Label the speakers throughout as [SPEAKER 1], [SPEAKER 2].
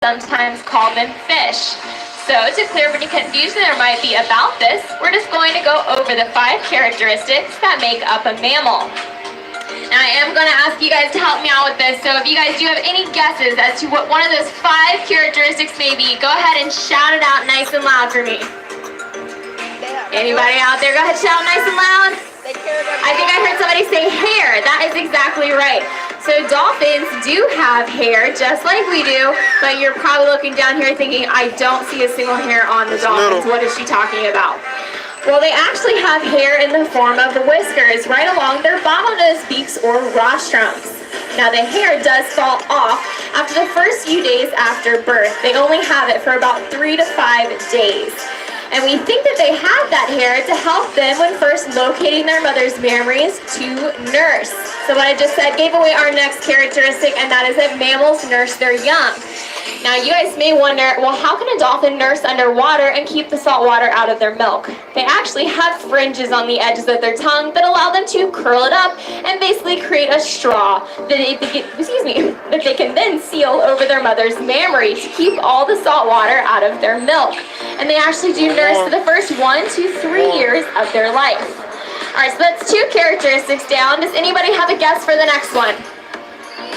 [SPEAKER 1] sometimes call them fish. So to clear up any confusion there might be about this, we're just going to go over the 5 characteristics that make up a mammal. Now I am going to ask you guys to help me out with this, so if you guys do have any guesses as to what one of those 5 characteristics may be, go ahead and shout it out nice and loud for me. Anybody out there, go ahead, shout nice and loud. I think I heard somebody say hair. That is exactly right. So dolphins do have hair, just like we do, but you're probably looking down here thinking, I don't see a single hair on the dolphins. What is she talking about? Well, they actually have hair in the form of whiskers right along their bottlenose beaks or rostrums. Now the hair does fall off after the first few days after birth. They only have it for about 3 to 5 days. And we think that they have that hair to help them when first locating their mother's memories to nurse. So what I just said gave away our next characteristic, and that is that mammals nurse their young. Now you guys may wonder, well, how can a dolphin nurse underwater and keep the salt water out of their milk? They actually have fringes on the edges of their tongue that allow them to curl it up and basically create a straw that they can then seal over their mother's mammary to keep all the salt water out of their milk. And they actually do nurse for the first 1 to 3 years of their life. All right, so that's 2 characteristics down. Does anybody have a guess for the next one?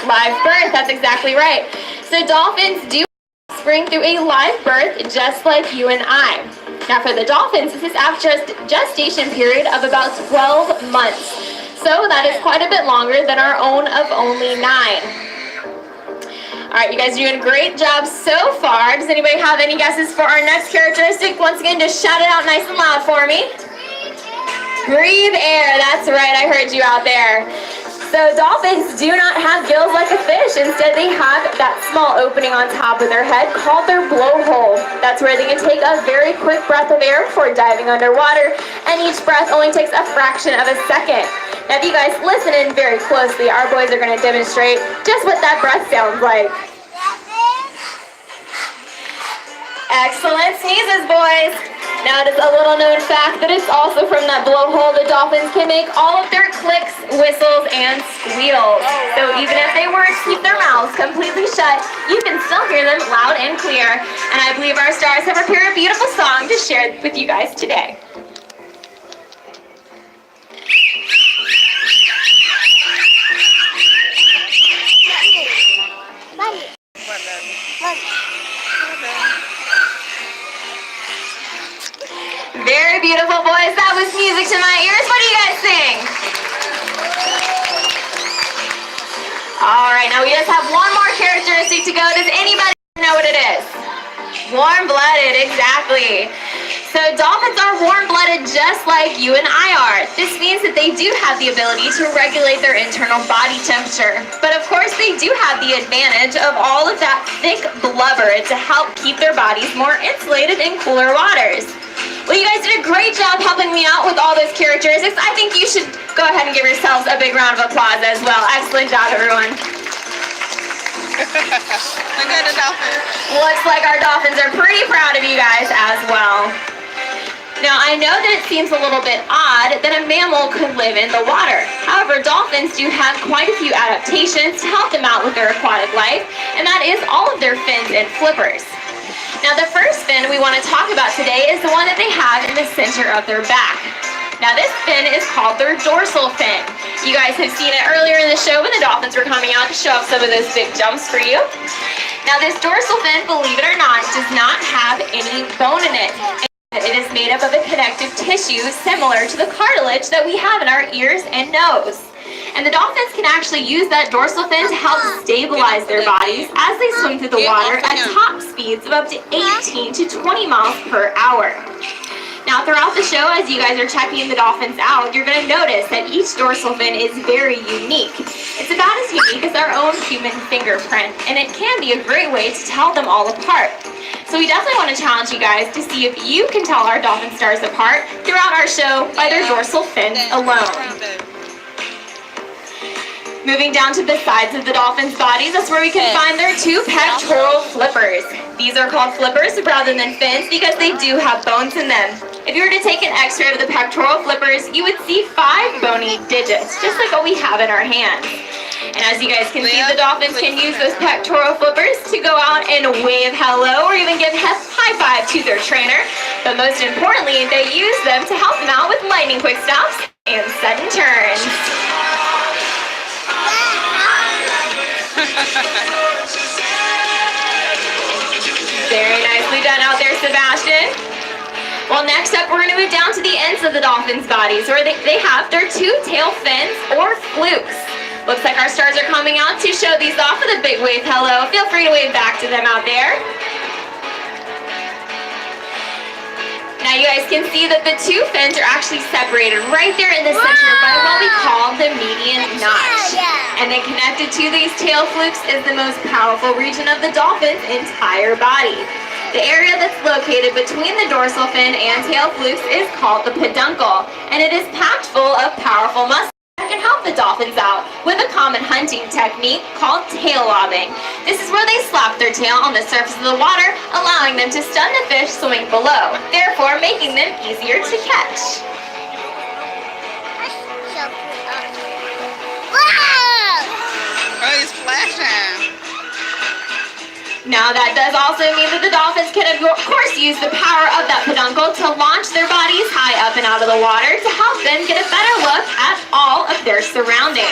[SPEAKER 1] Live birth, that's exactly right. So dolphins do spring through a live birth just like you and I. Now for the dolphins, this is after a gestation period of about 12 months. So that is quite a bit longer than our own of only 9. All right, you guys are doing a great job so far. Does anybody have any guesses for our next characteristic? Once again, just shout it out nice and loud for me. Breathe air, that's right, I heard you out there. So dolphins do not have gills like a fish. Instead, they have that small opening on top of their head called their blowhole. That's where they can take a very quick breath of air before diving underwater, and each breath only takes a fraction of a second. Now, if you guys listen in very closely, our boys are going to demonstrate just what that breath sounds like. Excellent sneezes, boys. Now, it is a little known fact that it's also from that blowhole the dolphins can make all of their clicks, whistles, and squeals. So even if they were to keep their mouths completely shut, you can still hear them loud and clear. And I believe our stars have prepared a beautiful song to share with you guys today. Very beautiful, boys. That was music to my ears. What do you guys think? All right, now we just have one more characteristic to go. Does anybody know what it is? Warm-blooded, exactly. So dolphins are warm-blooded just like you and I are. This means that they do have the ability to regulate their internal body temperature. But of course, they do have the advantage of all of that thick blubber to help keep their bodies more insulated in cooler waters. Well, you guys did a great job helping me out with all those characteristics. I think you should go ahead and give yourselves a big round of applause as well. Excellent job, everyone. Looks like our dolphins are pretty proud of you guys as well. Now, I know that it seems a little bit odd that a mammal could live in the water. However, dolphins do have quite a few adaptations to help them out with their aquatic life, and that is all of their fins and flippers. Now, the first fin we want to talk about today is the one that they have in the center of their back. Now, this fin is called their dorsal fin. You guys have seen it earlier in the show when the dolphins were coming out to show off some of those big jumps for you. Now, this dorsal fin, believe it or not, does not have any bone in it. It is made up of a connective tissue similar to the cartilage that we have in our ears and nose. And the dolphins can actually use that dorsal fin to help stabilize their bodies as they swim through the water at top speeds of up to 18 to 20 miles per hour. Now, throughout the show, as you guys are checking the dolphins out, you're going to notice that each dorsal fin is very unique. It's about as unique as our own human fingerprint, and it can be a great way to tell them all apart. So we definitely want to challenge you guys to see if you can tell our dolphin stars apart throughout our show by their dorsal fin alone. Moving down to the sides of the dolphin's bodies, that's where we can find their 2 pectoral flippers. These are called flippers rather than fins because they do have bones in them. If you were to take an x-ray of the pectoral flippers, you would see 5 bony digits, just like what we have in our hands. And as you guys can see, the dolphins can use those pectoral flippers to go out and wave hello or even give high five to their trainer. But most importantly, they use them to help them out with lightning quick stops and sudden turns. Very nicely done out there, Sebastian. Well, next up, we're going to move down to the ends of the dolphins' bodies where they have their two tail fins or flukes. Looks like our stars are coming out to show these off with a big wave hello. Feel free to wave back to them out there. Now you guys can see that the two fins are actually separated right there in the center by what we call the median notch. And then connected to these tail flukes is the most powerful region of the dolphin's entire body. The area that's located between the dorsal fin and tail flukes is called the peduncle, and it is packed full of powerful muscles that can help the dolphins out with a common hunting technique called tail lobbing. This is where they slap their tail on the surface of the water, allowing them to stun the fish swimming below, therefore making them easier to catch.
[SPEAKER 2] Oh, he's flashing.
[SPEAKER 1] Now that does also mean that the dolphins can of course use the power of that peduncle to launch their bodies high up and out of the water to help them get a better look at all of their surroundings.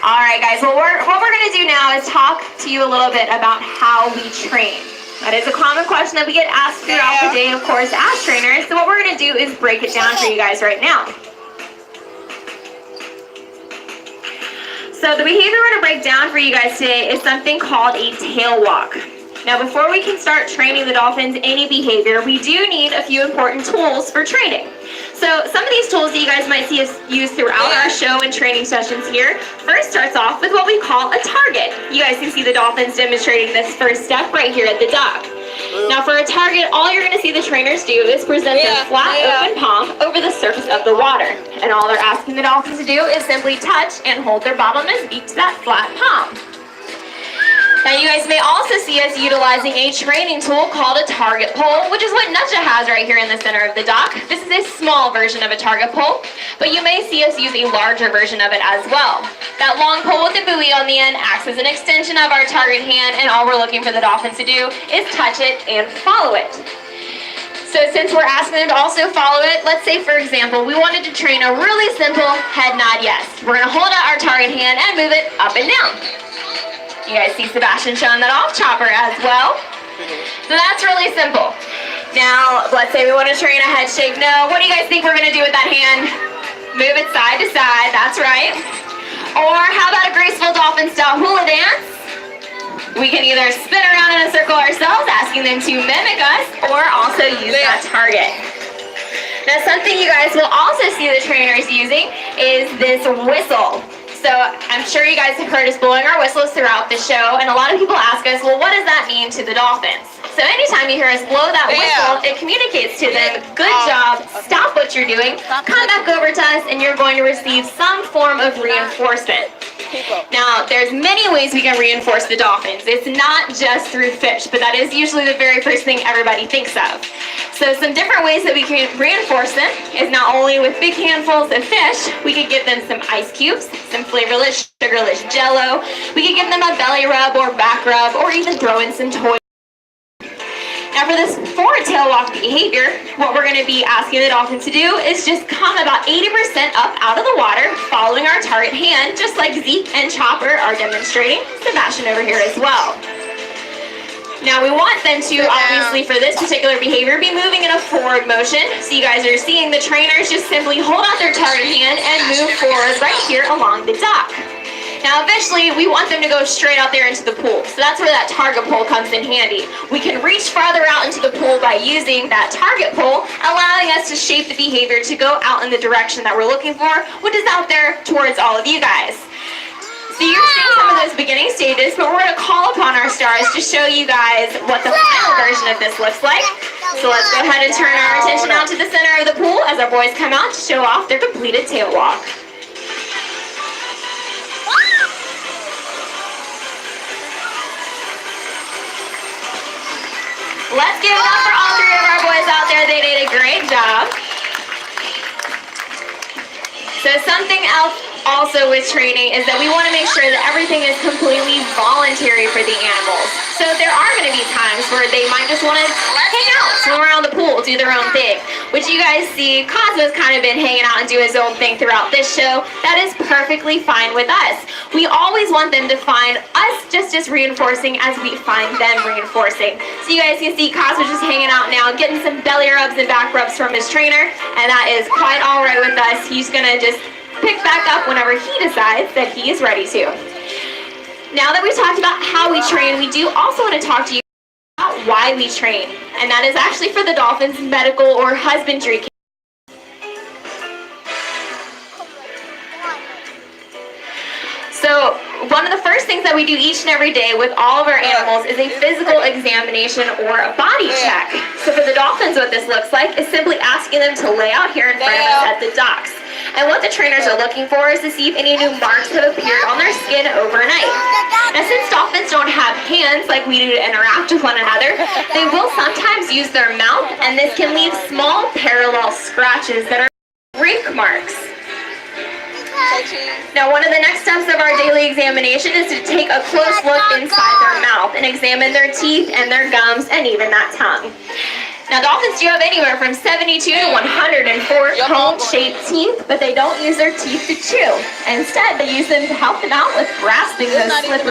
[SPEAKER 1] Alright guys, well what we're going to do now is talk to you a little bit about how we train. That is a common question that we get asked throughout the day, of course, as trainers. So what we're going to do is break it down for you guys right now. So the behavior we're going to break down for you guys today is something called a tail walk. Now before we can start training the dolphins any behavior, we do need a few important tools for training. So some of these tools that you guys might see us use throughout our show and training sessions here, first starts off with what we call a target. You guys can see the dolphins demonstrating this first step right here at the dock. Now for a target, all you're going to see the trainers do is present their flat open palm over the surface of the water. And all they're asking the dolphins to do is simply touch and hold their bottlenose beak to that flat palm. Now you guys may also see us utilizing a training tool called a target pole, which is what Nutja has right here in the center of the dock. This is a small version of a target pole, but you may see us use a larger version of it as well. That long pole with the buoy on the end acts as an extension of our target hand, and all we're looking for the dolphins to do is touch it and follow it. So since we're asking them to also follow it, let's say for example, we wanted to train a really simple head nod yes. We're going to hold out our target hand and move it up and down. You guys see Sebastian showing that off, Chopper as well. So that's really simple. Now, let's say we want to train a head shake no. What do you guys think we're going to do with that hand? Move it side to side, that's right. Or how about a graceful dolphin style hula dance? We can either spin around in a circle ourselves, asking them to mimic us, or also use that target. Now something you guys will also see the trainers using is this whistle. So I'm sure you guys have heard us blowing our whistles throughout the show, and a lot of people ask us, well, what does that mean to the dolphins? So anytime you hear us blow that whistle, it communicates to them, good job, stop what you're doing, come back over to us, and you're going to receive some form of reinforcement. Now, there's many ways we can reinforce the dolphins. It's not just through fish, but that is usually the very first thing everybody thinks of. So some different ways that we can reinforce them is not only with big handfuls of fish, we could give them some ice cubes, some flavorless, sugarless jello. We could give them a belly rub or back rub, or even throw in some toys. Now for this forward tail walk behavior, what we're going to be asking the dolphin to do is just come about 80% up out of the water, following our target hand, just like Zeke and Chopper are demonstrating, Sebastian over here as well. Now we want them to, obviously for this particular behavior, be moving in a forward motion. So you guys are seeing the trainers just simply hold out their target hand and move forward right here along the dock. Now eventually we want them to go straight out there into the pool. So that's where that target pole comes in handy. We can reach farther out into the pool by using that target pole, allowing us to shape the behavior to go out in the direction that we're looking for, which is out there towards all of you guys. So you're seeing some of those beginning stages stages, but we're going to call upon our stars to show you guys what the final version of this looks like. So let's go ahead and turn our attention out to the center of the pool as our boys come out to show off their completed tail walk. Let's give it up for all three of our boys out there. They did a great job. So something else also with training is that we want to make sure that everything is completely voluntary for the animals. So there are going to be times where they might just want to hang out, swim around the pool, do their own thing. Which you guys see, Cosmo's kind of been hanging out and doing his own thing throughout this show. That is perfectly fine with us. We always want them to find us just as reinforcing as we find them reinforcing. So you guys can see Cosmo's just hanging out now, getting some belly rubs and back rubs from his trainer, and that is quite all right with us. He's going to just pick back up whenever he decides that he is ready to. Now that we've talked about how we train, we do also want to talk to you about why we train, and that is actually for the dolphins' medical or husbandry care. So one of the first things that we do each and every day with all of our animals is a physical examination or a body check. So for the dolphins, what this looks like is simply asking them to lay out here in front of us at the docks. And what the trainers are looking for is to see if any new marks have appeared on their skin overnight. Now, since dolphins don't have hands like we do to interact with one another, they will sometimes use their mouth, and this can leave small parallel scratches that are rink marks. Now, one of the next steps of our daily examination is to take a close look inside their mouth and examine their teeth and their gums and even that tongue. Now, dolphins do have anywhere from 72 to 104 cone-shaped teeth, but they don't use their teeth to chew. Instead, they use them to help them out with grasping those slippery